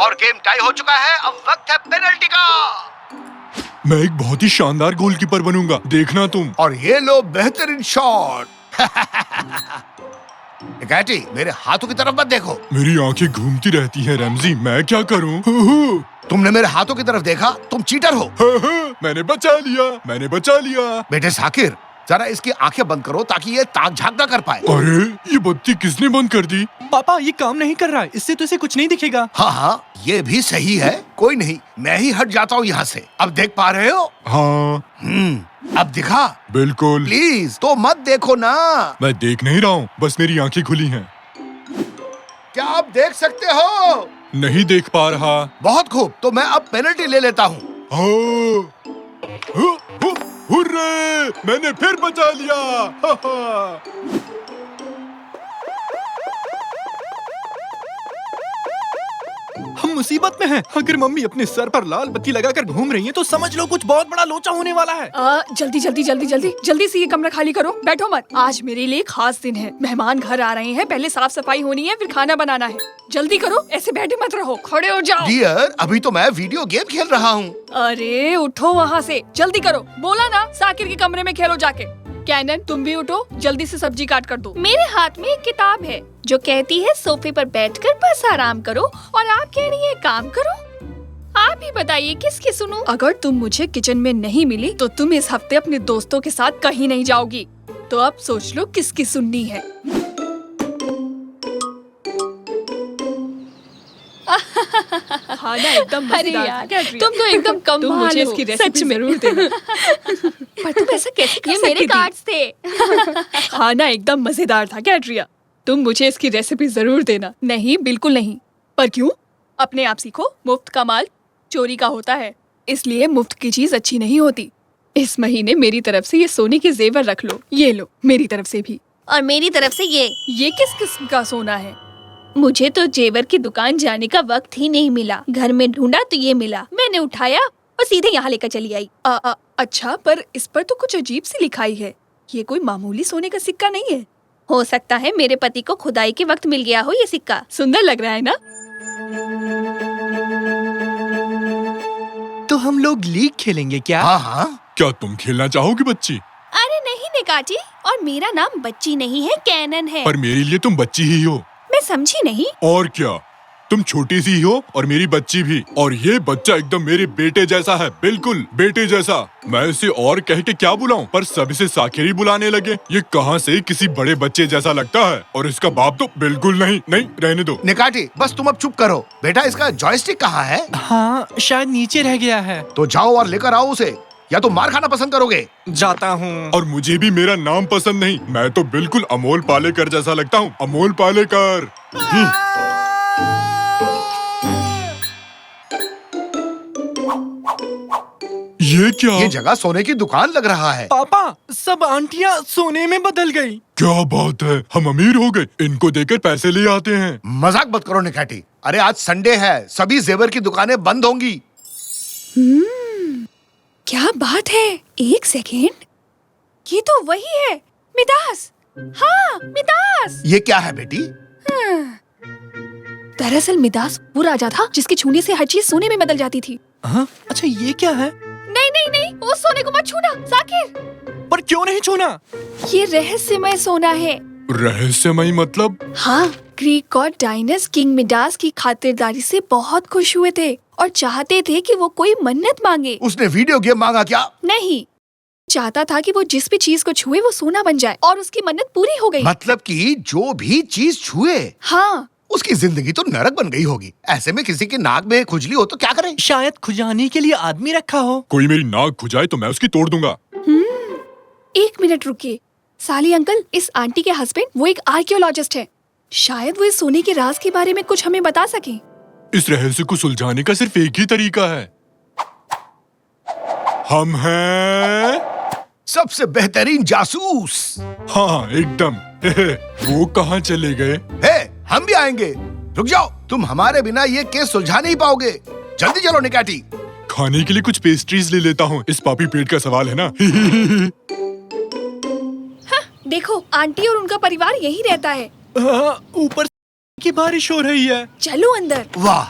और game tie हो चुका है। अब वक्त है पेनल्टी का। मैं एक बहुत ही शानदार गोलकीपर बनूंगा, देखना तुम। और ये लो बेहतरीन शॉट। निकाटी, मेरे हाथों की तरफ मत देखो। मेरी आंखें घूमती रहती हैं रैमजी, मैं क्या करूं? तुमने मेरे हाथों की तरफ देखा, तुम चीटर हो। मैंने बचा लिया। बेटे साकिर, जरा इसकी आंखें बंद करो ताकि ये ताक झांक ना कर पाए। अरे ये बत्ती किसने बंद कर दी? पापा ये काम नहीं कर रहा है, इससे तो इसे कुछ नहीं दिखेगा। हाँ हाँ, ये भी सही है। कोई नहीं, मैं ही हट जाता हूँ यहाँ से। अब देख पा रहे हो? हाँ अब दिखा। बिल्कुल। प्लीज तो मत देखो ना। मैं देख नहीं रहा हूँ, बस मेरी आंखें खुली हैं। क्या आप देख सकते हो? नहीं देख पा रहा। बहुत खूब, तो मैं अब पेनल्टी ले लेता हूँ। हुर्रे! मैंने फिर बचा लिया। हम मुसीबत में हैं। अगर मम्मी अपने सर पर लाल बत्ती लगाकर घूम रही हैं, तो समझ लो कुछ बहुत बड़ा लोचा होने वाला है। जल्दी से ये कमरा खाली करो, बैठो मत। आज मेरे लिए खास दिन है, मेहमान घर आ रहे हैं, पहले साफ सफाई होनी है, फिर खाना बनाना है। जल्दी करो, ऐसे बैठे मत रहो, खड़े हो जाओ। डियर, अभी तो मैं वीडियो गेम खेल रहा हूँ। अरे उठो वहाँ से, जल्दी करो। बोला ना साकिर के कमरे में खेलो जाके। कैनन, तुम भी उठो, जल्दी से सब्जी काट कर दो। मेरे हाथ में एक किताब है जो कहती है सोफे पर बैठकर बस आराम करो, और आप कह रही है काम करो। आप ही बताइए किसकी सुनूं? अगर तुम मुझे किचन में नहीं मिली तो तुम इस हफ्ते अपने दोस्तों के साथ कहीं नहीं जाओगी। तो अब सोच लो किसकी सुननी है। खाना एकदम अरे मजेदार यार, था क्या, प्रिया? तुम तो एकदम तुम कमाल मुझे हो। इसकी रेसिपी सच में। जरूर देना। पर तुम ऐसा कैसे कर ये सकती मेरे थी? कार्ड्स थे। खाना एकदम मजेदार था क्या ट्रिया? तुम मुझे इसकी रेसिपी जरूर देना। नहीं, बिल्कुल नहीं। पर क्यों? अपने आप सीखो, मुफ्त का माल चोरी का होता है, इसलिए मुफ्त की चीज अच्छी नहीं होती। इस महीने मेरी तरफ से ये सोने के जेवर रख लो। ये लो, मेरी तरफ से भी। और मेरी तरफ से ये किस किस्म का सोना है? मुझे तो जेवर की दुकान जाने का वक्त ही नहीं मिला। घर में ढूंढा तो ये मिला, मैंने उठाया और सीधे यहाँ लेकर चली आई। अच्छा, पर इस पर तो कुछ अजीब सी लिखाई है। ये कोई मामूली सोने का सिक्का नहीं है। हो सकता है मेरे पति को खुदाई के वक्त मिल गया हो ये सिक्का। सुंदर लग रहा है ना? तो हम लोग लीग खेलेंगे क्या? हाँ हाँ। क्या तुम खेलना चाहोगी बच्ची? अरे नहीं निकाची, और मेरा नाम बच्ची नहीं है, कैनन है। पर मेरे लिए तुम बच्ची ही हो। मैं समझी नहीं। और क्या, तुम छोटी सी हो और मेरी बच्ची भी। और ये बच्चा एकदम मेरे बेटे जैसा है, बिल्कुल बेटे जैसा। मैं इसे और कह के क्या बुलाऊं, पर सब इसे साकिर ही बुलाने लगे। ये कहां से किसी बड़े बच्चे जैसा लगता है, और इसका बाप तो बिल्कुल नहीं। नहीं, रहने दो। निकाटी, बस तुम अब चुप करो। बेटा, इसका जॉयस्टिक कहाँ है? हाँ, शायद नीचे रह गया है। तो जाओ और लेकर आओ उसे, या तो मार खाना पसंद करोगे? जाता हूँ। और मुझे भी मेरा नाम पसंद नहीं। मैं तो बिल्कुल अमोल पालेकर जैसा लगता हूँ, अमोल पालेकर। ये क्या? ये जगह सोने की दुकान लग रहा है। पापा, सब आंटियाँ सोने में बदल गई। क्या बात है, हम अमीर हो गए। इनको देकर पैसे ले आते हैं। मजाक मत करो निकाटी। अरे आज संडे है, सभी जेवर की दुकानें बंद होंगी। क्या बात है, एक सेकेंड, ये तो वही है, मिदास। हाँ, मिदास। ये क्या है बेटी? दरअसल मिदास वो राजा था जिसके छूने से हर चीज सोने में बदल जाती थी। हाँ? अच्छा ये क्या है? नहीं, वो सोने को मत छूना, साकिर। पर क्यों नहीं छूना? ये रहस्यमय सोना है। रहस्यमय मतलब? हाँ, ग्रीक गॉड डायनस किंग मिडास की खातिरदारी से बहुत खुश हुए थे और चाहते थे कि वो कोई मन्नत मांगे। उसने वीडियो गेम मांगा क्या? नहीं, चाहता था कि वो जिस भी चीज को छुए वो सोना बन जाए, और उसकी मन्नत पूरी हो गई। मतलब कि जो भी चीज छुए हाँ, उसकी जिंदगी तो नरक बन गई होगी। ऐसे में किसी के नाक में खुजली हो तो क्या करें? शायद खुजाने के लिए आदमी रखा हो। कोई मेरी नाक खुजाए तो मैं उसकी तोड़ दूंगा। एक मिनट रुकिए। साली अंकल, इस आंटी के हस्बैंड वो एक आर्कियोलॉजिस्ट है। शायद वो इस सोने के राज के बारे में कुछ हमें बता सके। इस रहस्य को सुलझाने का सिर्फ एक ही तरीका है। हम हैं सबसे बेहतरीन जासूस। हाँ एकदम। वो कहाँ चले गए? हम भी आएंगे। रुक जाओ, तुम हमारे बिना ये केस सुलझा नहीं पाओगे। जल्दी चलो निकाटी। खाने के लिए कुछ पेस्ट्रीज ले लेता हूँ, इस पापी पेट का सवाल है ना। देखो, आंटी और उनका परिवार यही रहता है। ऊपर की बारिश हो रही है। चलो अंदर। वाह,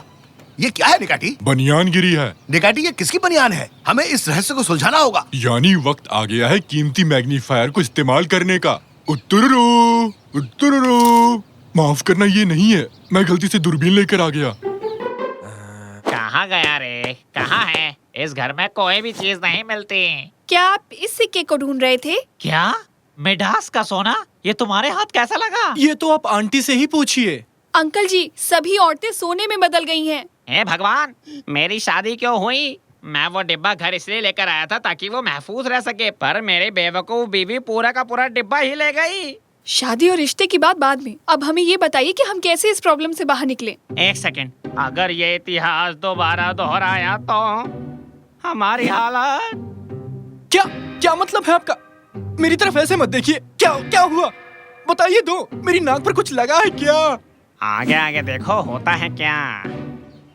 ये क्या है निकाटी? बनियान गिरी है। निकाटी ये किसकी बनियान है? हमें इस रहस्य को सुलझाना होगा। यानी वक्त आ गया है कीमती मैग्नीफायर को इस्तेमाल करने का। उत्तुरुरु, उत्तुरुरु। माफ करना, ये नहीं है, मैं गलती से दूरबीन लेकर आ गया। कहाँ गया रे? कहाँ है? इस घर में कोई भी चीज नहीं मिलती। क्या आप इस सिक्के को ढूंढ रहे थे? क्या? मिडास का सोना? ये तुम्हारे हाथ कैसा लगा? ये तो आप आंटी से ही पूछिए। अंकल जी, सभी औरतें सोने में बदल गई हैं। हे भगवान, मेरी शादी क्यों हुई? मैं वो डिब्बा घर इसलिए लेकर आया था ताकि वो महफूज रह सके, पर मेरी बेवकूफ बीवी पूरा का पूरा डिब्बा ही ले गई। शादी और रिश्ते की बात बाद में, अब हमें ये बताइए कि हम कैसे इस प्रॉब्लम से बाहर निकले। एक सेकंड, अगर ये इतिहास दोबारा दोहराया तो हमारी हालत। क्या क्या मतलब है आपका? मेरी तरफ ऐसे मत देखिए। क्या क्या हुआ बताइए दो। मेरी नाक पर कुछ लगा है क्या? आगे आगे देखो, होता है क्या।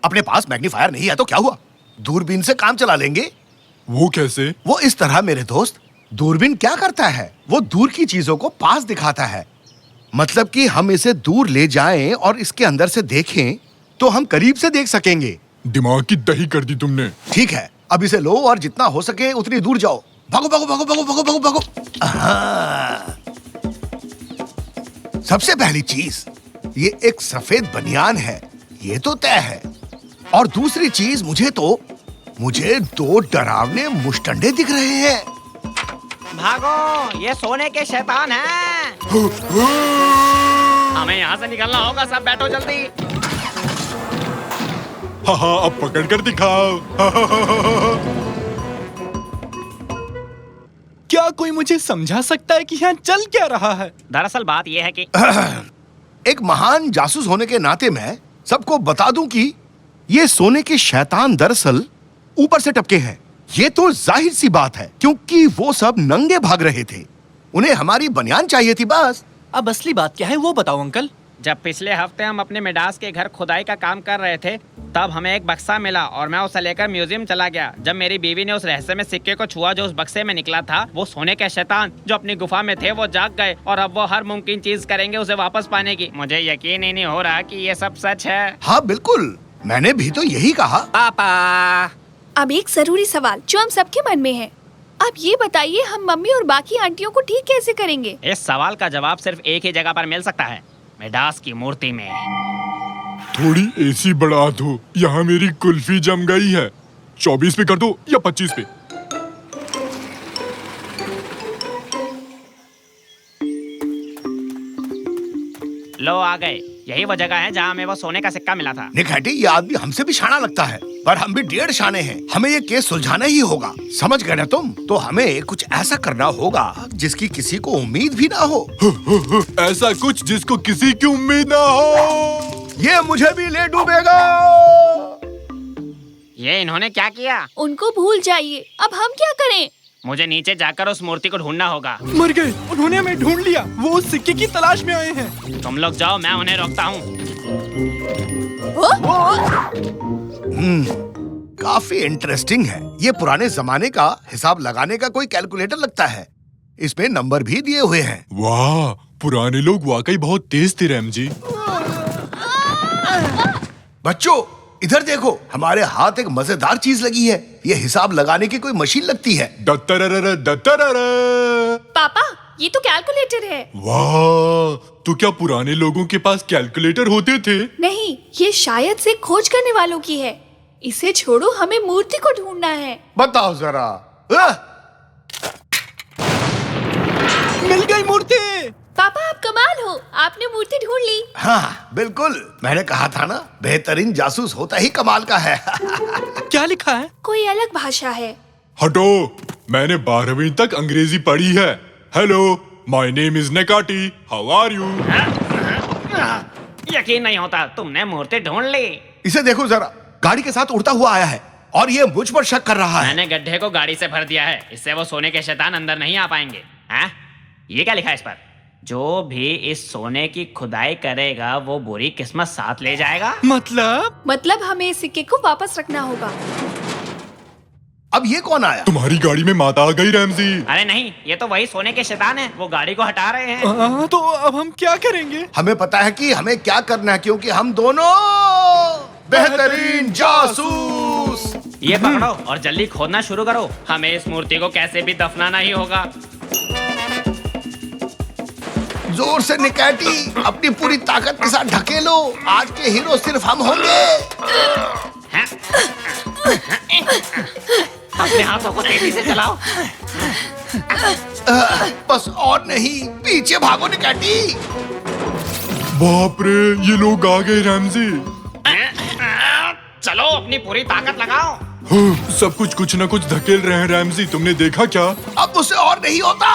अपने पास मैग्नीफायर नहीं है तो क्या हुआ? दूरबीन से काम चला लेंगे। वो कैसे? वो इस तरह मेरे दोस्त, दूरबीन क्या करता है? वो दूर की चीजों को पास दिखाता है। मतलब कि हम इसे दूर ले जाएं और इसके अंदर से देखें तो हम करीब से देख सकेंगे। दिमाग की दही कर दी तुमने। ठीक है, अब इसे लो और जितना हो सके उतनी दूर जाओ। भागो भागो भागो भागो भागो भागो भागो। हाँ। सबसे पहली चीज, ये एक सफेद बनियान है, ये तो तय है। और दूसरी चीज, मुझे दो डरावने मुश्तंडे दिख रहे हैं। भागो, ये सोने के शैतान हैं। हमें यहाँ से निकलना होगा, सब बैठो जल्दी। हाँ, अब पकड़ कर दिखाओ। क्या कोई मुझे समझा सकता है कि यहाँ चल क्या रहा है? दरअसल बात यह है कि एक महान जासूस होने के नाते मैं सबको बता दूं कि ये सोने के शैतान दरअसल ऊपर से टपके हैं। ये तो जाहिर सी बात है, क्योंकि वो सब नंगे भाग रहे थे। उन्हें हमारी बनियान चाहिए थी बस। अब असली बात क्या है वो बताओ अंकल। जब पिछले हफ्ते हम अपने मिडास के घर खुदाई का काम कर रहे थे, तब हमें एक बक्सा मिला और मैं उसे लेकर म्यूजियम चला गया। जब मेरी बीवी ने उस रहस्य में सिक्के को छुआ जो उस बक्से में निकला था, वो सोने के शैतान जो अपनी गुफा में थे वो जाग गए और अब वो हर मुमकिन चीज करेंगे उसे वापस पाने की। मुझे यकीन ही नहीं हो रहा कि ये सब सच है। हाँ बिल्कुल, मैंने भी तो यही कहा। पापा, अब एक जरूरी सवाल जो हम सबके मन में है। अब ये बताइए, हम मम्मी और बाकी आंटियों को ठीक कैसे करेंगे? इस सवाल का जवाब सिर्फ एक ही जगह पर मिल सकता है, मिडास की मूर्ति में। थोड़ी एसी बढ़ा दो, यहाँ मेरी कुल्फी जम गई है। 24 पे कर दो या 25 पे। लो आ गए, यही वो जगह है जहाँ हमें वो सोने का सिक्का मिला था। निकहटी, ये आदमी हमसे भी शाना लगता है, पर हम भी 1.5 शाने हैं। हमें ये केस सुलझाना ही होगा, समझ गए ना तुम? तो हमें कुछ ऐसा करना होगा जिसकी किसी को उम्मीद भी ना हो। ऐसा कुछ जिसको किसी की उम्मीद ना हो। ये मुझे भी ले डूबेगा। ये इन्होंने क्या किया? उनको भूल जाइए, अब हम क्या करें? मुझे नीचे जाकर उस मूर्ति को ढूंढना होगा। मर गए, उन्होंने हमें ढूंढ लिया। वो उस सिक्के की तलाश में आए हैं। तुम लोग जाओ, मैं उन्हें रोकता हूँ। काफी इंटरेस्टिंग है। ये पुराने जमाने का हिसाब लगाने का कोई कैलकुलेटर लगता है। इसमें नंबर भी दिए हुए हैं। वाह, पुराने लोग वाकई बहुत तेज थे रैम जी। बच्चों इधर देखो, हमारे हाथ एक मजेदार चीज लगी है। ये हिसाब लगाने की कोई मशीन लगती है। दत्तररर, दत्तररर। पापा, ये तो कैलकुलेटर है। वाह, तो क्या पुराने लोगों के पास कैलकुलेटर होते थे? नहीं, ये शायद से खोज करने वालों की है। इसे छोड़ो, हमें मूर्ति को ढूंढना है। बताओ जरा। मिल गई मूर्ति। पापा, आप कमाल हो, आपने मूर्ति ढूंढ ली। हाँ बिल्कुल, मैंने कहा था ना, बेहतरीन जासूस होता ही कमाल का है। क्या लिखा है? कोई अलग भाषा है। हटो, मैंने 12वीं तक अंग्रेजी पढ़ी है। हेलो, माय नेम इज नेकाटी, हाउ आर यू? यकीन नहीं होता, तुमने मूर्ति ढूंढ ली। इसे देखो जरा, गाड़ी के साथ उड़ता हुआ आया है और ये मुझ पर शक कर रहा है। मैंने गड्ढे को गाड़ी से भर दिया है, इससे वो सोने के शैतान अंदर नहीं आ पाएंगे। हैं? ये क्या लिखा है इस पर? जो भी इस सोने की खुदाई करेगा वो बुरी किस्मत साथ ले जाएगा। मतलब हमें इस सिक्के को वापस रखना होगा। अब ये कौन आया? तुम्हारी गाड़ी में माता आ गई रैमजी। अरे नहीं, ये तो वही सोने के शैतान है, वो गाड़ी को हटा रहे हैं। तो अब हम क्या करेंगे? हमें पता है कि हमें क्या करना है, क्योंकि हम दोनों बेहतरीन जासूस। ये पकड़ो और जल्दी खोदना शुरू करो। हमें इस मूर्ति को कैसे भी दफनाना ही होगा। जोर से निकैटी, अपनी पूरी ताकत के साथ ढकेलो। आज के हीरो सिर्फ हम होंगे। अपने हाथों को तेजी से चलाओ। बस और नहीं, पीछे भागो निकैटी। बाप रे, ये लोग आ गए रैमजी। चलो अपनी पूरी ताकत लगाओ। सब कुछ न कुछ धकेल रहे हैं रैमजी, तुमने देखा क्या? अब मुझसे और नहीं होता।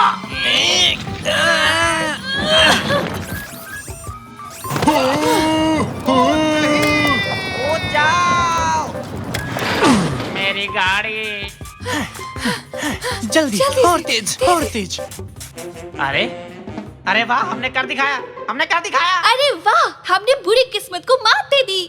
कूद जाओ। मेरी गाड़ी। जल्दी और तेज और तेज। अरे अरे वाह, हमने कर दिखाया, हमने कर दिखाया। अरे वाह, हमने बुरी किस्मत को मात दे दी।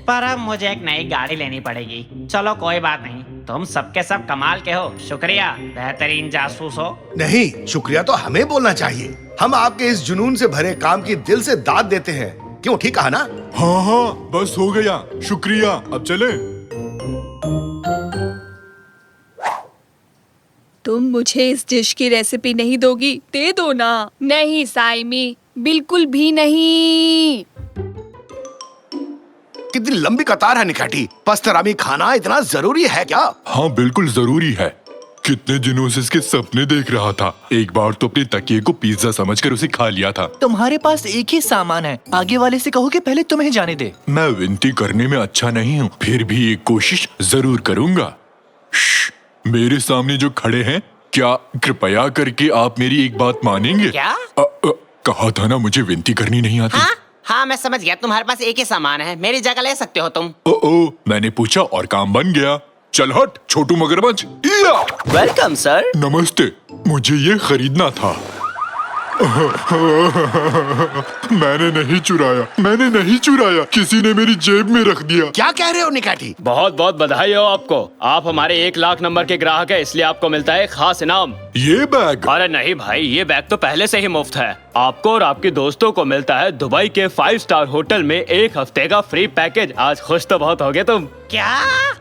पर अब मुझे एक नई गाड़ी लेनी पड़ेगी। चलो कोई बात नहीं, तुम सबके सब कमाल के हो। शुक्रिया, बेहतरीन जासूस हो। नहीं, शुक्रिया तो हमें बोलना चाहिए। हम आपके इस जुनून से भरे काम की दिल से दाद देते हैं। क्यों, ठीक कहा ना? हाँ, बस हो गया, शुक्रिया। अब चले। तुम मुझे इस डिश की रेसिपी नहीं दोगी? दे दो ना। नहीं साइमी, बिल्कुल भी नहीं। कितनी लंबी कतार है निकैटी। पस्तरामी खाना इतना जरूरी है क्या? हाँ बिल्कुल जरूरी है। कितने दिनों से इसके सपने देख रहा था। एक बार तो अपने तकिए को पिज्जा समझकर उसे खा लिया था। तुम्हारे पास एक ही सामान है, आगे वाले से कहो कि पहले तुम्हें जाने दे। मैं विनती करने में अच्छा नहीं हूँ, फिर भी एक कोशिश जरूर करूँगा। मेरे सामने जो खड़े हैं, क्या कृपया करके आप मेरी एक बात मानेंगे? क्या? कहा था ना मुझे विनती करनी नहीं आती। हाँ मैं समझ गया, तुम्हारे पास एक ही सामान है, मेरी जगह ले सकते हो तुम। ओ, मैंने पूछा और काम बन गया। चल हट छोटू मगरमच्छ। Welcome sir. नमस्ते, मुझे ये खरीदना था। मैंने नहीं चुराया, किसी ने मेरी जेब में रख दिया। क्या कह रहे हो निकैटी? बहुत बहुत बधाई हो आपको। आप हमारे 1 लाख नंबर के ग्राहक हैं, इसलिए आपको मिलता है खास इनाम। ये बैग? अरे नहीं भाई, ये बैग तो पहले से ही मुफ्त है। आपको और आपके दोस्तों को मिलता है दुबई के 5 स्टार होटल में 1 हफ्ते का फ्री पैकेज। आज खुश तो बहुत होगे तुम। क्या?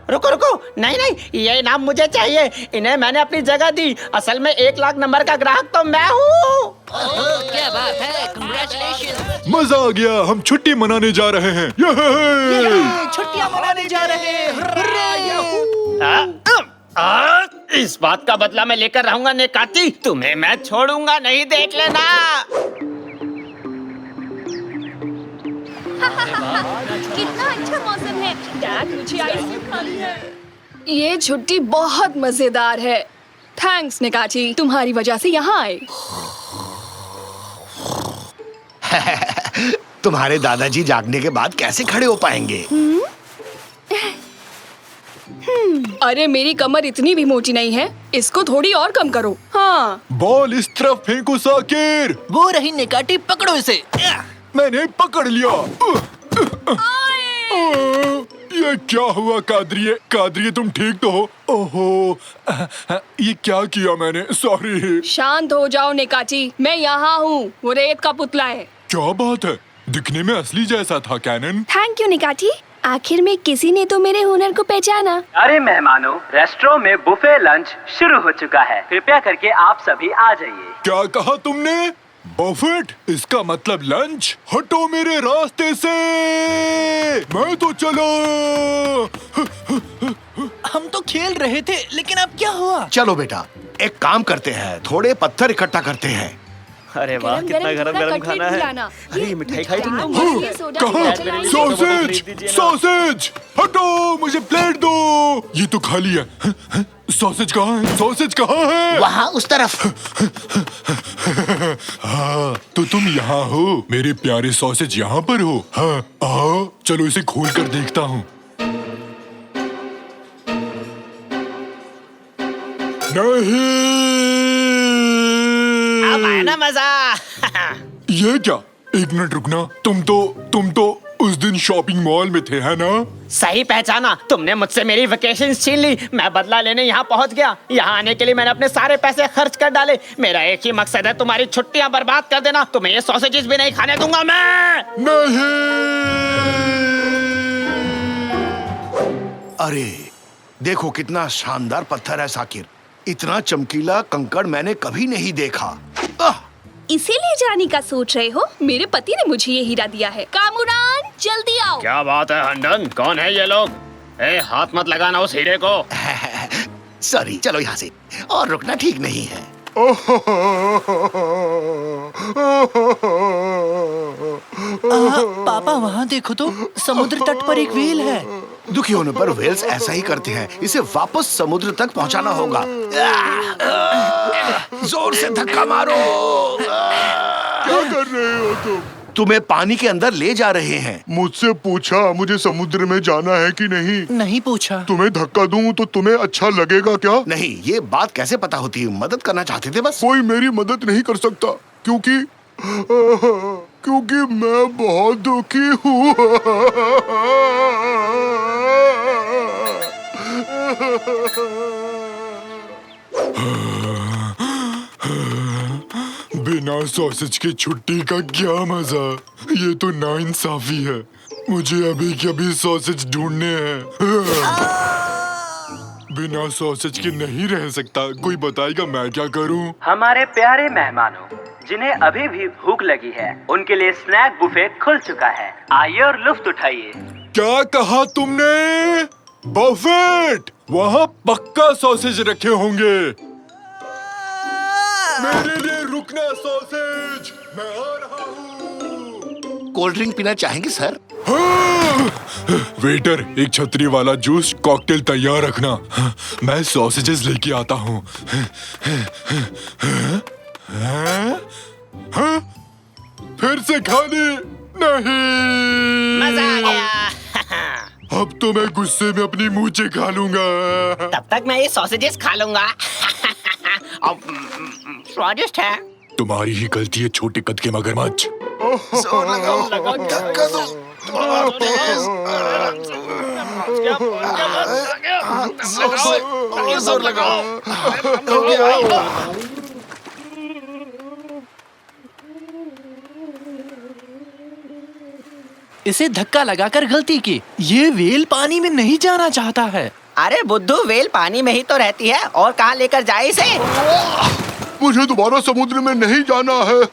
रुको रुको, नहीं नहीं, ये इनाम मुझे चाहिए। इन्हें मैंने अपनी जगह दी। असल में 1 लाख नंबर का ग्राहक तो मैं हूँ। क्या बात है, कांग्रेचुलेशंस। मजा आ गया, हम छुट्टी मनाने जा रहे हैं। छुट्टियां मनाने जा रहे हैं। इस बात का बदला मैं लेकर रहूंगा नेकाती। तुम्हें मैं छोड़ूंगा नहीं, देख लेना। कितना अच्छा मौसम है। डैड, मुझे आइसक्रीम खानी है। ये छुट्टी बहुत मजेदार है। थैंक्स निकाची, तुम्हारी वजह से यहाँ आए। तुम्हारे दादाजी जागने के बाद कैसे खड़े हो पाएंगे? अरे मेरी कमर इतनी भी मोटी नहीं है, इसको थोड़ी और कम करो। हाँ, बॉल इस तरफ फेंको साकिर। वो रही निकाटी, पकड़ो इसे। मैंने पकड़ लिया। ये क्या हुआ कादरिए तुम ठीक तो हो? ओहो, ये क्या किया मैंने? सॉरी। शांत हो जाओ निकाची, मैं यहाँ हूँ। वो रेत का पुतला है। क्या बात है, दिखने में असली जैसा था कैनन। थैंक यू निकाची, आखिर में किसी ने तो मेरे हुनर को पहचाना। अरे मेहमानों, रेस्टोरेंट में बुफे लंच शुरू हो चुका है, कृपया करके आप सभी आ जाइए। क्या कहा तुमने? बफेट? इसका मतलब लंच? हटो मेरे रास्ते से, मैं तो चला। हम तो खेल रहे थे, लेकिन अब क्या हुआ? चलो बेटा, एक काम करते हैं, थोड़े पत्थर इकट्ठा करते हैं। अरे वाह, कितना गरम गरम खाना है। अरे ये मिठाई खाई तुमने? कहाँ? सॉसेज, हटो, मुझे प्लेट दो। ये तो खाली है। सॉसेज कहाँ है? सॉसेज कहाँ है? वहाँ उस तरफ। हाँ, तो तुम यहाँ हो, मेरे प्यारे सॉसेज यहाँ पर हो। हाँ, आओ, चलो इसे खोल कर देखता हूँ। नहीं, अब आया ना मजा। ये क्या? एक मिनट रुकना, तुम तो उस दिन शॉपिंग मॉल में थे, है ना? सही पहचाना तुमने, मुझसे मेरी वेकेशन छीन ली। मैं बदला लेने यहाँ पहुँच गया। यहाँ आने के लिए मैंने अपने सारे पैसे खर्च कर डाले। मेरा एक ही मकसद है, तुम्हारी छुट्टियाँ बर्बाद कर देना। तुम्हें ये सॉसेजेस भी नहीं खाने दूंगा मैं। नहीं। अरे देखो कितना शानदार पत्थर है साकिर। इतना चमकीला कंकड़ मैंने कभी नहीं देखा। इसे ले जाने का सोच रहे हो? मेरे पति ने मुझे ये हीरा दिया है। कामुरान जल्दी आओ। क्या बात है हंडन, कौन है ये लोग? ए, हाथ मत लगाना उस हीरे को। सॉरी, चलो यहाँ से, और रुकना ठीक नहीं है। पापा वहाँ देखो तो, समुद्र तट पर एक व्हेल है। दुखी होने पर व्हेल्स ऐसा ही करते हैं, इसे वापस समुद्र तक पहुंचाना होगा। जोर से धक्का मारो। क्या कर रहे हो तुम? तुम्हें पानी के अंदर ले जा रहे हैं। मुझसे पूछा मुझे समुद्र में जाना है कि नहीं? नहीं पूछा। तुम्हें धक्का दूं तो तुम्हें अच्छा लगेगा क्या? नहीं, ये बात कैसे पता होती है? मदद करना चाहते थे बस। कोई मेरी मदद नहीं कर सकता क्योंकि मैं बहुत दुखी हूँ। बिना सॉसेज की छुट्टी का क्या मजा। ये तो नाइंसाफी है। मुझे अभी के अभी सॉसेज ढूंढने हैं। बिना सॉसेज के नहीं रह सकता। कोई बताएगा मैं क्या करूं? हमारे प्यारे मेहमानों, जिन्हें अभी भी भूख लगी है, उनके लिए स्नैक बुफे खुल चुका है। आइए और लुफ्त उठाइए। क्या कहा तुमने? बफेट? वहाँ पक्का सॉसेज रखे होंगे। मेरे लिए रुकना सॉसेज, मैं आ रहा हूँ। कोल्ड ड्रिंक पीना चाहेंगे सर? वेटर, एक छतरी वाला जूस कॉकटेल तैयार रखना। मैं सॉसेजेस लेके आता हूँ। फिर से खाने नहीं। मजा आ गया। अब तो मैं गुस्से में अपनी मूंछें खा लूंगा। तब तक मैं ये सॉसेजेस खा लूंगा। और स्वादिष्ट है। तुम्हारी ही गलती है छोटे कद के मगरमच्छ। जोर लगाओ, धक्का दो। जोर लगाओ। हो गया। इसे धक्का लगाकर गलती की। ये व्हेल पानी में नहीं जाना चाहता है। अरे बुद्धू, व्हेल पानी में ही तो रहती है और कहाँ लेकर जाए इसे? मुझे दोबारा समुद्र में नहीं जाना है।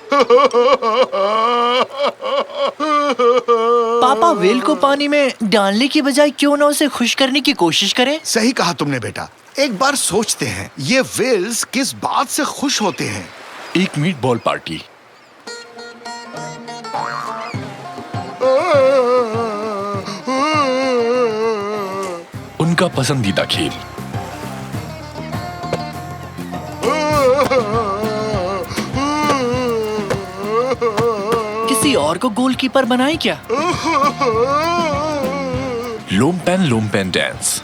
पापा व्हेल को पानी में डालने की बजाय क्यों ना उसे खुश करने की कोशिश करें? सही कहा तुमने बेटा। एक बार सोचते हैं, ये व्हेल्स किस बात से खुश होते हैं? एक मीट बॉल पार्टी। उनका पसंदीदा खेल। किसी और को गोलकीपर बनाए क्या? लोमपेन डांस।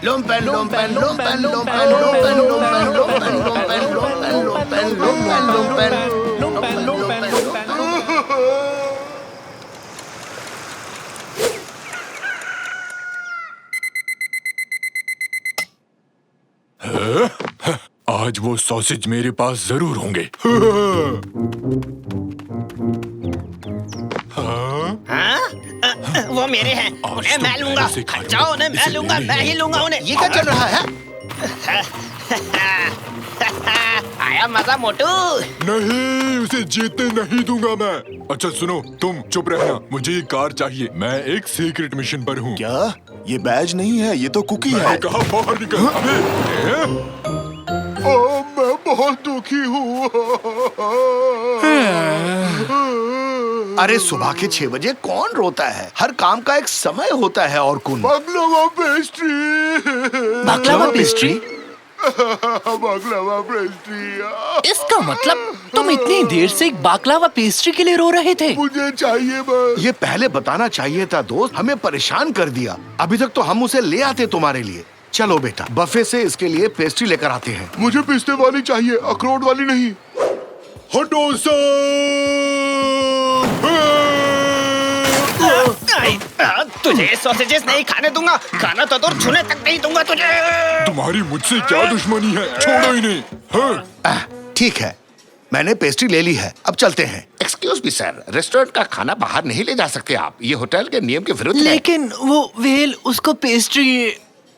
लोमपेन लोमपेन लोमपेन लोमपेन लोमपेन लोमपेन लोमपेन लोमपेन लोमपेन लोमपेन लोमपेन लोमपेन। आज वो सॉसेज मेरे पास जरूर होंगे। वो मेरे हैं, उन्हें मैं लूंगा। जाओ, उन्हें मैं लूंगा, मैं ही लूंगा उन्हें। ये क्या चल रहा है? आया मजा मोटू। नहीं, उसे जीतने नहीं दूंगा मैं। अच्छा सुनो, तुम चुप रहना। मुझे ये कार चाहिए। मैं एक सीक्रेट मिशन पर हूँ। क्या? ये बैज नहीं है, ये तो कुकी है। कहा बाहर निकल। मैं बहुत दुखी हूँ। अरे सुबह के 6 बजे कौन रोता है? हर काम का एक समय होता है। और कौन? बाकलावा पेस्ट्री। बाकलावा पेस्ट्री? बाकलावा पेस्ट्री। इसका मतलब तुम इतनी देर से एक बाकलावा पेस्ट्री के लिए रो रहे थे? मुझे चाहिए बस। ये पहले बताना चाहिए था दोस्त, हमें परेशान कर दिया। अभी तक तो हम उसे ले आते तुम्हारे लिए। चलो बेटा, बफे से इसके लिए पेस्ट्री लेकर आते हैं। मुझे पिस्ते वाली चाहिए, अखरोट वाली नहीं। हटो तुझे सॉसेजेस नहीं खाने दूंगा। खाना तो दूर, छूने तक नहीं दूंगा तुझे। तुम्हारी मुझसे क्या दुश्मनी है? छोड़ो ही नहीं। हाँ? ठीक है, मैंने पेस्ट्री ले ली है, अब चलते हैं। एक्सक्यूज मी सर, रेस्टोरेंट का खाना बाहर नहीं ले जा सकते आप। ये होटल के नियम के विरुद्ध है। लेकिन वो व्हेल उसको पेस्ट्री।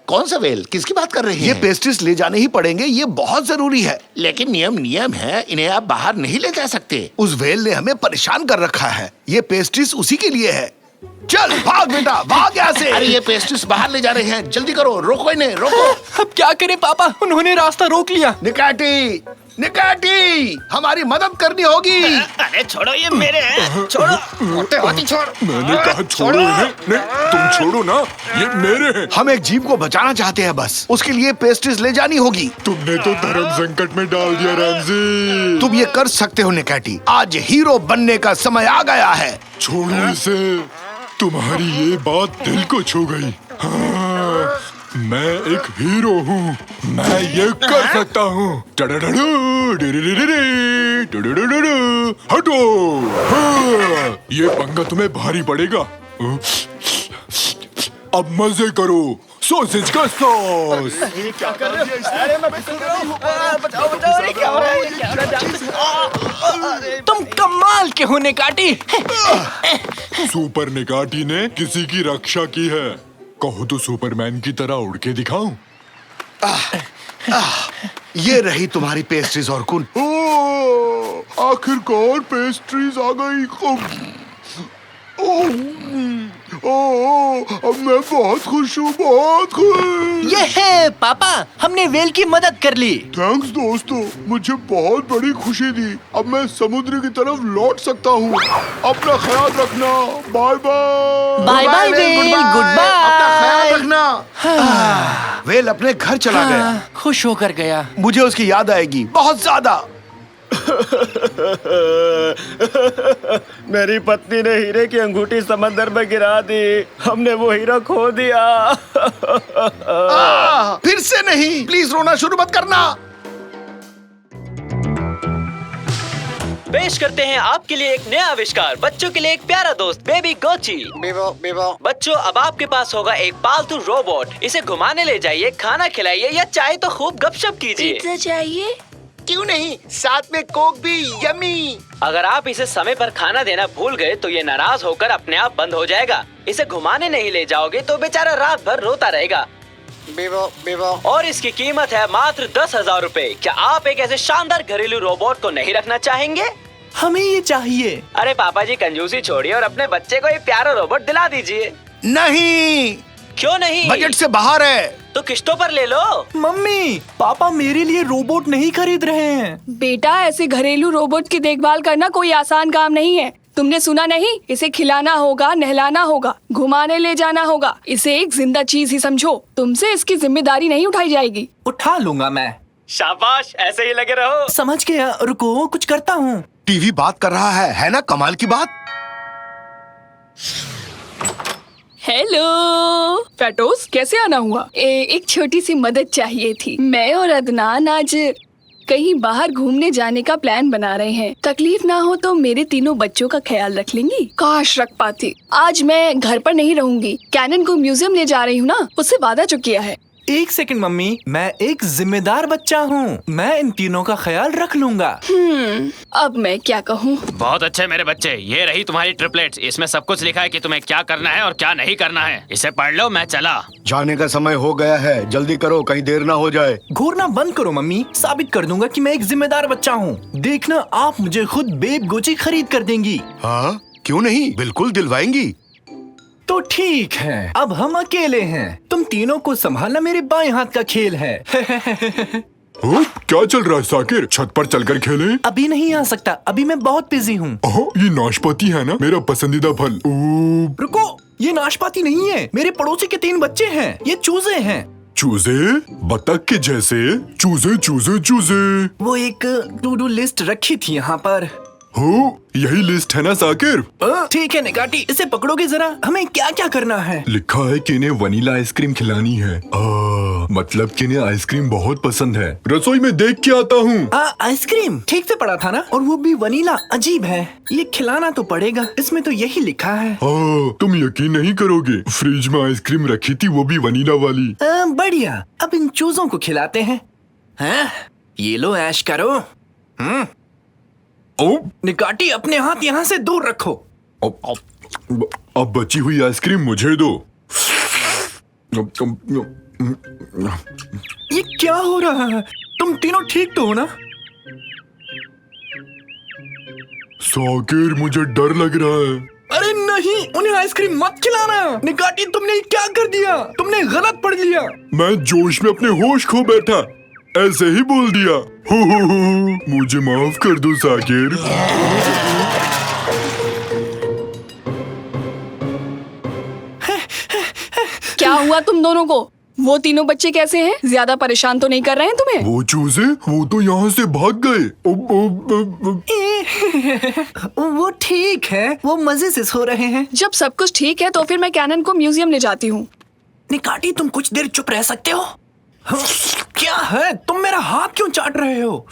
कौन सा वेल? किसकी बात कर रहे हैं? ये पेस्ट्रीज ले जाने ही पड़ेंगे, ये बहुत जरूरी है। लेकिन नियम है, इन्हें आप बाहर नहीं ले जा सकते। उस वेल ने हमें परेशान कर रखा है। ये पेस्ट्रीज उसी के लिए है। चल भाग बेटा, भाग यहाँ से। अरे ये पेस्ट्रीज बाहर ले जा रहे हैं, जल्दी करो, रोको इन्हें, रोको। अब क्या करें पापा, उन्होंने रास्ता रोक लिया। निकाटी, निकाटी, हमारी मदद करनी होगी। अरे छोड़ो, ये मेरे हैं, छोड़ो। मोटे हाथी छोड़। मैंने कहा छोड़ो इन्हें। नहीं, तुम छोड़ो ना, ये मेरे हैं। हम एक जीव को बचाना चाहते हैं बस, उसके लिए पेस्ट्रीज ले जानी होगी। तुमने तो धर्म संकट में डाल दिया रैमजी। तुम ये कर सकते हो निकाटी, आज हीरो बनने का समय आ गया है। छोड़ो इसे, तुम्हारी ये बात दिल को छू गई। हाँ, मैं एक हीरो हूँ, मैं ये कर सकता हूँ। हटो। हाँ, ये पंगा तुम्हें भारी पड़ेगा। अब मजे करो, सॉसेज का सॉस। तुम कमाल के हो निकाटी। सुपर निकाटी ने किसी की रक्षा की है। कहो तो सुपरमैन की तरह उड़ के दिखाऊं? ये रही तुम्हारी पेस्ट्रीज और कुन। आखिरकार पेस्ट्रीज आ गई। अब मैं बहुत खुश हूँ, बहुत खुश। ये है पापा, हमने वेल की मदद कर ली। थैंक्स दोस्तों, मुझे बहुत बड़ी खुशी दी। अब मैं समुद्र की तरफ लौट सकता हूँ। अपना ख्याल रखना, bye bye. Bye bye well, good अपना ख्याल बाय। रखना। वेल अपने घर चला गया। खुश होकर गया। मुझे उसकी याद आएगी बहुत ज्यादा। मेरी पत्नी ने हीरे की अंगूठी समंदर में गिरा दी। हमने वो हीरा खो दिया। फिर से नहीं, प्लीज रोना शुरू मत करना। पेश करते हैं आपके लिए एक नया आविष्कार, बच्चों के लिए एक प्यारा दोस्त, बेबी गोची। बीबो। बच्चों, अब आपके पास होगा एक पालतू रोबोट। इसे घुमाने ले जाइए, खाना खिलाइए या चाहे तो खूब गपशप कीजिए। पिज्जा चाहिए? क्यों नहीं, साथ में कोक भी, यम्मी। अगर आप इसे समय पर खाना देना भूल गए तो ये नाराज होकर अपने आप बंद हो जाएगा। इसे घुमाने नहीं ले जाओगे तो बेचारा रात भर रोता रहेगा। बीबो। और इसकी कीमत है मात्र 10,000 रूपए। क्या आप एक ऐसे शानदार घरेलू रोबोट को नहीं रखना चाहेंगे? हमें ये चाहिए। अरे पापा जी, कंजूसी छोड़िए और अपने बच्चे को ये प्यारा रोबोट दिला दीजिए। नहीं, क्यों नहीं? बजट से बाहर है। तो किस्तों पर ले लो। मम्मी, पापा मेरे लिए रोबोट नहीं खरीद रहे हैं। बेटा, ऐसे घरेलू रोबोट की देखभाल करना कोई आसान काम नहीं है। तुमने सुना नहीं? इसे खिलाना होगा, नहलाना होगा, घुमाने ले जाना होगा। इसे एक जिंदा चीज ही समझो। तुमसे इसकी जिम्मेदारी नहीं उठाई जाएगी। उठा लूंगा मैं। शाबाश, ऐसे ही लगे रहो। समझ गया, रुको कुछ करता हूँ। टीवी बात कर रहा है ना? कमाल की बात। हेलो फैटोस, कैसे आना हुआ? एक छोटी सी मदद चाहिए थी। मैं और अदनान आज कहीं बाहर घूमने जाने का प्लान बना रहे हैं। तकलीफ ना हो तो मेरे तीनों बच्चों का ख्याल रख लेंगी? काश रख पाती। आज मैं घर पर नहीं रहूंगी, कैनन को म्यूजियम ले जा रही हूँ ना, उससे वादा जो किया है। एक सेकंड मम्मी, मैं एक जिम्मेदार बच्चा हूँ, मैं इन तीनों का ख्याल रख लूंगा। अब मैं क्या कहूँ? बहुत अच्छे मेरे बच्चे, ये रही तुम्हारी ट्रिपलेट्स। इसमें सब कुछ लिखा है कि तुम्हें क्या करना है और क्या नहीं करना है। इसे पढ़ लो, मैं चला। जाने का समय हो गया है, जल्दी करो, कहीं देर ना हो जाए। घूरना बंद करो मम्मी, साबित कर दूंगा कि मैं एक जिम्मेदार बच्चा हूँ। देखना, आप मुझे खुद बेब गोची खरीद कर देंगी। हाँ, क्यों नहीं, बिल्कुल दिलवाएंगी। तो ठीक है, अब हम अकेले हैं। तुम तीनों को संभालना मेरे बाएं हाथ का खेल है। क्या चल रहा है साकिर? छत पर चलकर खेलें? अभी नहीं आ सकता, अभी मैं बहुत बिजी हूँ। ये नाशपाती है ना, मेरा पसंदीदा फल। रुको, ये नाशपाती नहीं है, मेरे पड़ोसी के 3 बच्चे हैं। ये चूजे हैं। चूजे? बतख के जैसे? चूजे चूजे चूजे। वो एक टू डू लिस्ट रखी थी यहाँ पर। हो, यही लिस्ट है ना साकिर? ठीक है निकाटी, इसे पकड़ोगे जरा। हमें क्या क्या करना है? लिखा है कि इन्हें वनीला आइसक्रीम खिलानी है। मतलब कि इन्हें आइसक्रीम बहुत पसंद है। रसोई में देख के आता हूँ। आइसक्रीम ठीक से पड़ा था ना, और वो भी वनीला। अजीब है, ये खिलाना तो पड़ेगा, इसमें तो यही लिखा है। तुम यकीन नहीं करोगे, फ्रिज में आइसक्रीम रखी थी, वो भी वनीला वाली। बढ़िया, अब इन चूजों को खिलाते हैं। ये लो, ऐश करो। निकाटी, अपने हाथ यहाँ से दूर रखो। अब बची हुई आइसक्रीम मुझे दो। ये क्या हो रहा है? तुम तीनों ठीक तो हो ना? साकिर, मुझे डर लग रहा है। अरे नहीं, उन्हें आइसक्रीम मत खिलाना। निकाटी, तुमने ये क्या कर दिया? तुमने गलत पढ़ लिया। मैं जोश में अपने होश खो बैठा, ऐसे ही बोल दिया। हो, मुझे माफ कर दो साकिर। क्या हुआ तुम दोनों को? वो तीनों बच्चे कैसे हैं? ज्यादा परेशान तो नहीं कर रहे हैं तुम्हें? वो चूजे, वो तो यहाँ से भाग गए। वो ठीक है, वो मजे से सो रहे हैं। जब सब कुछ ठीक है तो फिर मैं कैनन को म्यूजियम ले जाती हूँ। निकाटी, तुम कुछ देर चुप रह सकते हो? क्या है? तुम मेरा हाथ क्यों चाट रहे हो?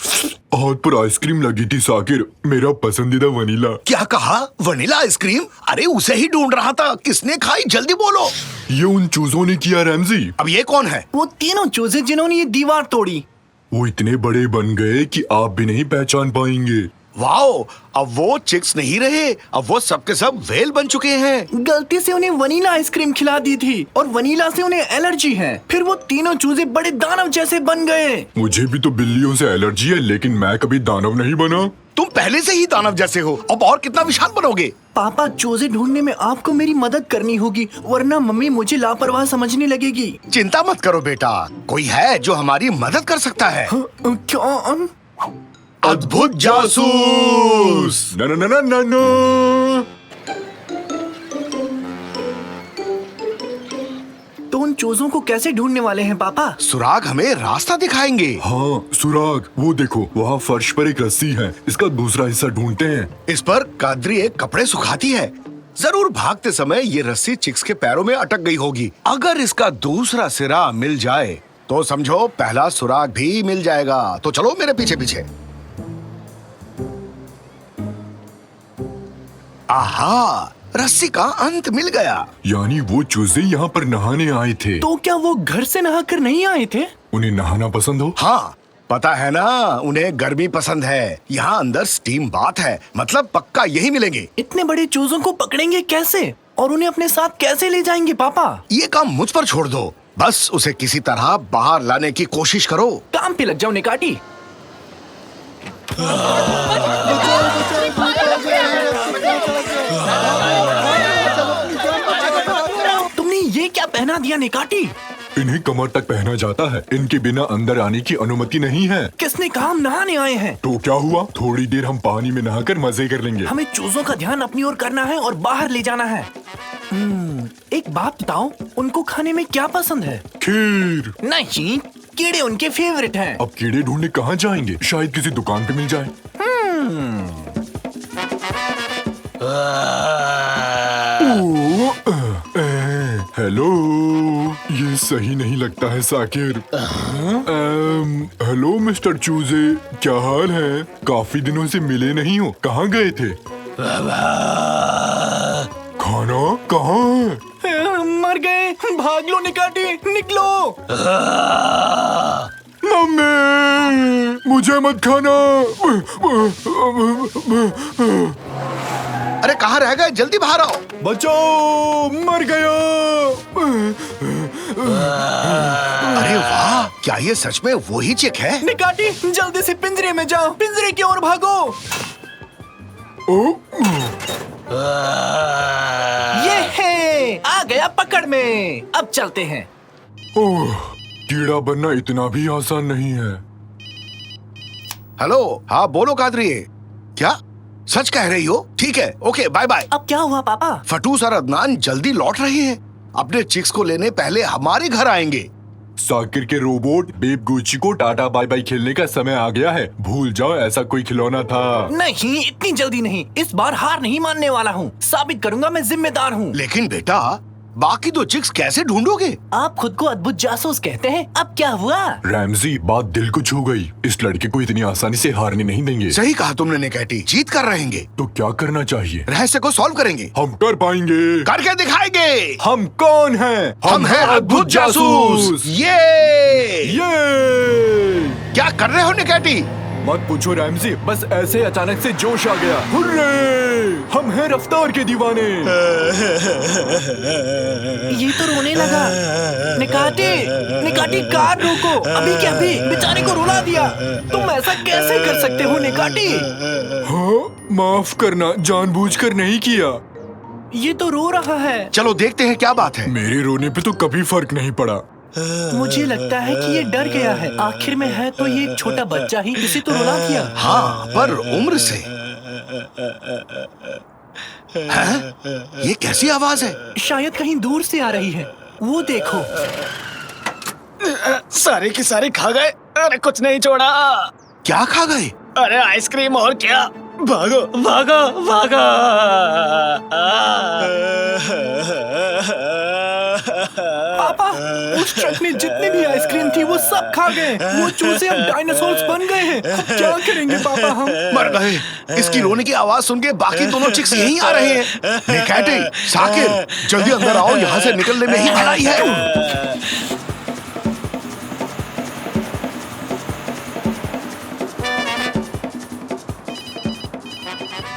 हाथ पर आइसक्रीम लगी थी साकिर, मेरा पसंदीदा वनीला। क्या कहा? Vanilla ice cream? अरे उसे ही ढूंढ रहा था। किसने खाई? जल्दी बोलो। ये उन चूजों ने किया रैमजी। अब ये कौन है? वो तीनों चूजे जिन्होंने ये दीवार तोड़ी। वो इतने बड़े बन गए कि आप भी नहीं पहचान पाएंगे। वाओ, अब वो चिक्स नहीं रहे, अब वो सब के सब व्हेल बन चुके हैं। गलती से उन्हें वनीला आइसक्रीम खिला दी थी और वनीला से उन्हें एलर्जी है। फिर वो तीनों चूजे बड़े दानव जैसे बन गए। मुझे भी तो बिल्लियों से एलर्जी है, लेकिन मैं कभी दानव नहीं बना। तुम पहले से ही दानव जैसे हो, अब और कितना विशाल बनोगे? पापा, चूजे ढूंढने में आपको मेरी मदद करनी होगी, वरना मम्मी मुझे लापरवाह समझने लगेगी। चिंता मत करो बेटा, कोई है जो हमारी मदद कर सकता है। क्या? अद्भुत जासूस। न न न न न न। तो उन चूजों को कैसे ढूंढने वाले हैं पापा? सुराग हमें रास्ता दिखाएंगे। हाँ, सुराग, वो देखो, वहाँ फर्श पर एक रस्सी है, इसका दूसरा हिस्सा ढूंढते हैं। इस पर कादरी एक कपड़े सुखाती है। जरूर भागते समय ये रस्सी चिक्स के पैरों में अटक गई होगी। अगर इसका दूसरा सिरा मिल जाए तो समझो पहला सुराग भी मिल जाएगा। तो चलो मेरे पीछे पीछे। आहा, रस्सी का अंत मिल गया। यानी वो चूजे यहाँ पर नहाने आए थे। तो क्या वो घर से नहाकर नहीं आए थे? उन्हें नहाना पसंद हो? हाँ, पता है ना, उन्हें गर्मी पसंद है। यहाँ अंदर स्टीम बाथ है, मतलब पक्का यही मिलेंगे। इतने बड़े चूजों को पकड़ेंगे कैसे और उन्हें अपने साथ कैसे ले जाएंगे पापा? ये काम मुझ पर छोड़ दो, बस उसे किसी तरह बाहर लाने की कोशिश करो। काम पे लग जाओ निकाटी। तुमने ये क्या पहना दिया निकाटी? इन्हें कमर तक पहना जाता है, इनके बिना अंदर आने की अनुमति नहीं है। किसने कहा हम नहाने आए हैं? तो क्या हुआ, थोड़ी देर हम पानी में नहाकर मजे कर लेंगे। हमें चूजों का ध्यान अपनी ओर करना है और बाहर ले जाना है। एक बात बताओ, उनको खाने में क्या पसंद है? खीर। नहीं, कीड़े उनके फेवरेट हैं। अब कीड़े ढूंढने कहाँ जाएंगे? शायद किसी दुकान पे मिल जाए। हेलो, ये सही नहीं लगता है साकिर। हेलो मिस्टर चूजे, क्या हाल है? काफी दिनों से मिले नहीं हो, कहाँ गए थे? खाना कहाँ है? मर गए, भाग लो निकाटी, निकलो। मम्मी, मुझे मत खाना। अरे कहाँ रह गए? जल्दी बाहर आओ। बचाओ, मर गया। अरे वाह, क्या ये सच में वही चिक है? निकाटी, जल्दी से पिंजरे में जाओ, पिंजरे की ओर भागो। ये है, आ गया पकड़ में। अब चलते हैं। ओह, कीड़ा बनना इतना भी आसान नहीं है। हेलो, हाँ बोलो कादरी। क्या सच कह रही हो? ठीक है, ओके, बाय बाय। अब क्या हुआ पापा? फटूस और अदनान जल्दी लौट रहे हैं। अपने चिक्स को लेने पहले हमारे घर आएंगे। साकिर के रोबोट बेब गुची को टाटा बाय बाय खेलने का समय आ गया है। भूल जाओ ऐसा कोई खिलौना था। नहीं, इतनी जल्दी नहीं। इस बार हार नहीं मानने वाला हूँ। साबित करूंगा मैं जिम्मेदार हूँ। लेकिन बेटा, बाकी दो चिक्स कैसे ढूंढोगे? आप खुद को अद्भुत जासूस कहते हैं। अब क्या हुआ? रैमजी, बात दिल को छू गई। इस लड़के को इतनी आसानी से हारने नहीं देंगे। सही कहा तुमने निकैटी, जीत कर रहेंगे। तो क्या करना चाहिए? रहस्य को सॉल्व करेंगे। हम कर पाएंगे। करके दिखाएंगे। हम कौन हैं? हम हैं अद्भुत जासूस। ये ये क्या कर रहे हो निकैटी? मत पूछो रैमजी, बस ऐसे अचानक से जोश आ गया। हुर्रे! हम हैं रफ्तार के दीवाने। ये तो रोने लगा। निकाटी, निकाटी कार रोको, अभी के अभी बेचारे को रुला दिया। तुम ऐसा कैसे कर सकते हो निकाटी? हाँ, माफ करना, जानबूझकर नहीं किया। ये तो रो रहा है। चलो देखते हैं क्या बात है। मेरे रोने पे तो कभी फर्क नहीं पड़ा। मुझे लगता है कि ये डर गया है। आखिर में है तो ये एक छोटा बच्चा ही, इसे तो रुला दिया। हाँ, पर उम्र से। हैं? ये कैसी आवाज है? शायद कहीं दूर से आ रही है। वो देखो। सारे के सारे खा गए। अरे कुछ नहीं छोड़ा। क्या खा गए? अरे आइसक्रीम और क्या। भागो भागो भागो। पापा, उस ट्रक में जितनी भी आइसक्रीम थी वो सब खा गए। वो चूजे अब डायनासोर्स बन गए हैं। अब क्या करेंगे पापा हम? मर गए। इसकी रोने की आवाज सुन के बाकी दोनों चिक्स यहीं आ रहे हैं। निकाटी, साकिर, जल्दी अंदर आओ, यहाँ से निकलने में ही भलाई है।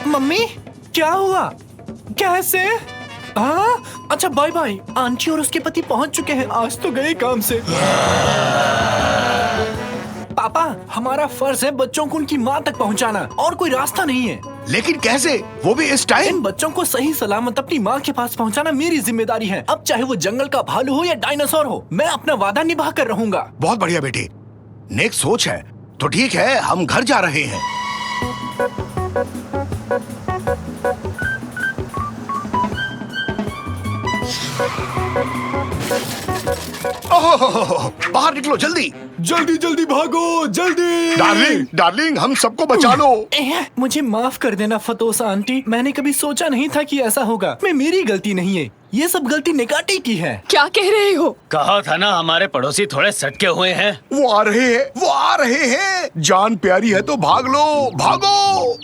मम्मी, क्या हुआ? कैसे? हाँ, अच्छा बाय बाय। आंटी और उसके पति पहुंच चुके हैं। आज तो गए काम से। पापा, हमारा फर्ज है बच्चों को उनकी माँ तक पहुंचाना, और कोई रास्ता नहीं है। लेकिन कैसे, वो भी इस टाइम? इन बच्चों को सही सलामत अपनी माँ के पास पहुंचाना मेरी जिम्मेदारी है। अब चाहे वो जंगल का भालू हो या डायनासोर हो, मैं अपना वादा निभा कर रहूंगा। बहुत बढ़िया बेटी, नेक सोच है। तो ठीक है, हम घर जा रहे हैं। ओह, बाहर निकलो जल्दी। जल्दी जल्दी भागो, जल्दी। डार्लिंग, डार्लिंग, हम सबको बचा लो। मुझे माफ कर देना फतोसा आंटी, मैंने कभी सोचा नहीं था कि ऐसा होगा। मैं मेरी गलती नहीं है, ये सब गलती निकाटी की है। क्या कह रहे हो? कहा था ना हमारे पड़ोसी थोड़े सटके हुए हैं। वो आ रहे हैं, वो आ रहे हैं। जान प्यारी है तो भाग लो, भागो।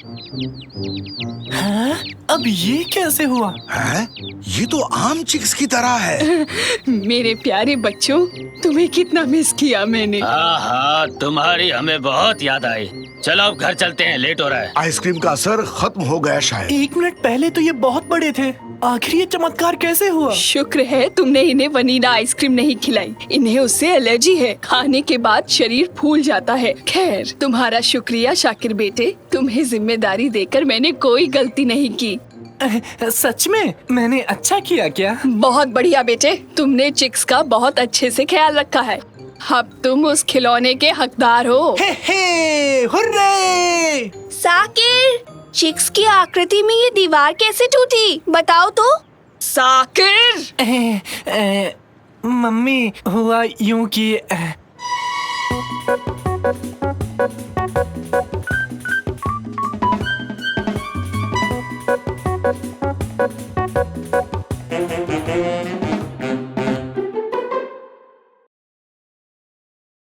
हाँ? अब ये कैसे हुआ? हैं? ये तो आम चिक्स की तरह है। मेरे प्यारे बच्चों, तुम्हें कितना मिस किया मैंने। हाँ, तुम्हारी हमें बहुत याद आई। चलो अब घर चलते हैं, लेट हो रहा है। आइसक्रीम का असर खत्म हो गया शायद। 1 मिनट पहले तो ये बहुत बड़े थे, आखिर ये चमत्कार कैसे हुआ? शुक्र है तुमने इन्हें वनीला आइसक्रीम नहीं खिलाई। इन्हें उससे एलर्जी है। खाने के बाद शरीर फूल जाता है। खैर, तुम्हारा शुक्रिया शाकिर बेटे, तुम्हें जिम्मेदारी देकर मैंने कोई गलती नहीं की। सच में? मैंने अच्छा किया क्या? बहुत बढ़िया बेटे, तुमने चिक्स का बहुत अच्छे से ख्याल रखा है। अब तुम उस खिलौने के हकदार हो। हे, हुर्रे! साकिर, चिक्स की आकृति में ये दीवार कैसे टूटी, बताओ तो। साकिर! मम्मी, हुआ यूं कि